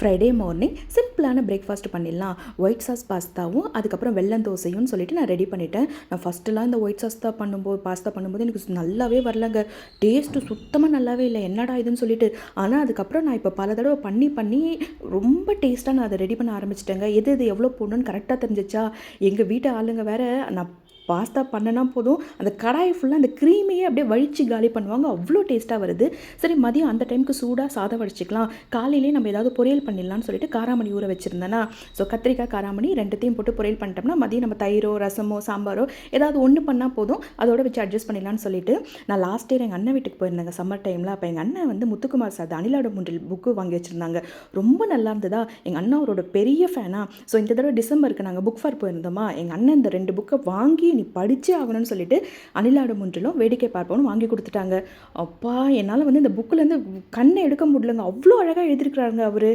Friday morning சிம்பிளான breakfast பண்ணிடலாம். White sauce பாஸ்தாவும் அதுக்கப்புறம் வெல்லம் தோசையும் சொல்லிட்டு நான் ரெடி பண்ணிட்டேன். நான் ஃபஸ்ட்டுலாம் இந்த ஒயிட் சாஸ் தான் பாஸ்தா பண்ணும்போது எனக்கு நல்லாவே வரலங்க. டேஸ்ட்டு சுத்தமாக நல்லாவே இல்லை. என்னடா இதுன்னு சொல்லிட்டு. ஆனால் அதுக்கப்புறம் நான் இப்போ பல தடவை பண்ணி பண்ணி ரொம்ப டேஸ்ட்டாக நான் அதை ரெடி பண்ண ஆரம்பிச்சிட்டேங்க. எது எது எவ்வளோ போடணும்னு கரெக்டாக தெரிஞ்சிச்சா. எங்கள் வீட்டு ஆளுங்க வேற நான் பாஸ்தா பண்ணனா போதும் அந்த கடாயை ஃபுல்லாக அந்த க்ரீமையே அப்படியே வழித்து காலி பண்ணுவாங்க. அவ்வளோ டேஸ்ட்டாக வருது. சரி, மதியம் அந்த டைமுக்கு சூடாக சாதம் வடிச்சிக்கலாம், காலையிலேயே நம்ம ஏதாவது பொரியல் பண்ணிடலாம்னு சொல்லிட்டு காராமணி ஊற வச்சுருந்தேன்னா, ஸோ கத்திரிக்காய் காராமணி ரெண்டுத்தையும் போட்டு பொரியல் பண்ணிட்டோம்னா மதியம் நம்ம தயிரோ ரசமோ சாம்பாரோ ஏதாவது ஒன்று பண்ணால் போதும், அதோட வச்சு அட்ஜஸ்ட் பண்ணிடலான்னு சொல்லிட்டு நான் லாஸ்ட் இயர் எங்கள் அண்ணன் வீட்டுக்கு போயிருந்தேங்க சம்மர் டைமில். அப்போ எங்கள் அண்ணன் வந்து முத்துக்குமார் சார் அணிலாட மூன்றில் புக்கு வாங்கி வச்சுருந்தாங்க. ரொம்ப நல்லா இருந்ததா. எங்கள் அண்ணன் அவரோட பெரிய ஃபேனா. ஸோ இந்த தடவை டிசம்பருக்கு நாங்கள் புக் ஃபேர் போயிருந்தோமா, எங்கள் அண்ணன் இந்த 2 புக்கை வாங்கி நீ படித்தே ஆகணும்னு சொல்லிட்டு அணிலாட மூன்றிலும் வேடிக்கை பார்ப்போம்னு வாங்கி கொடுத்துட்டாங்க. அப்பா, என்னால் வந்து இந்த புக்கிலேருந்து கண்ணை எடுக்க முடியலங்க. அவ்வளோ அழகாக எழுதியிருக்கிறாருங்க அவர்.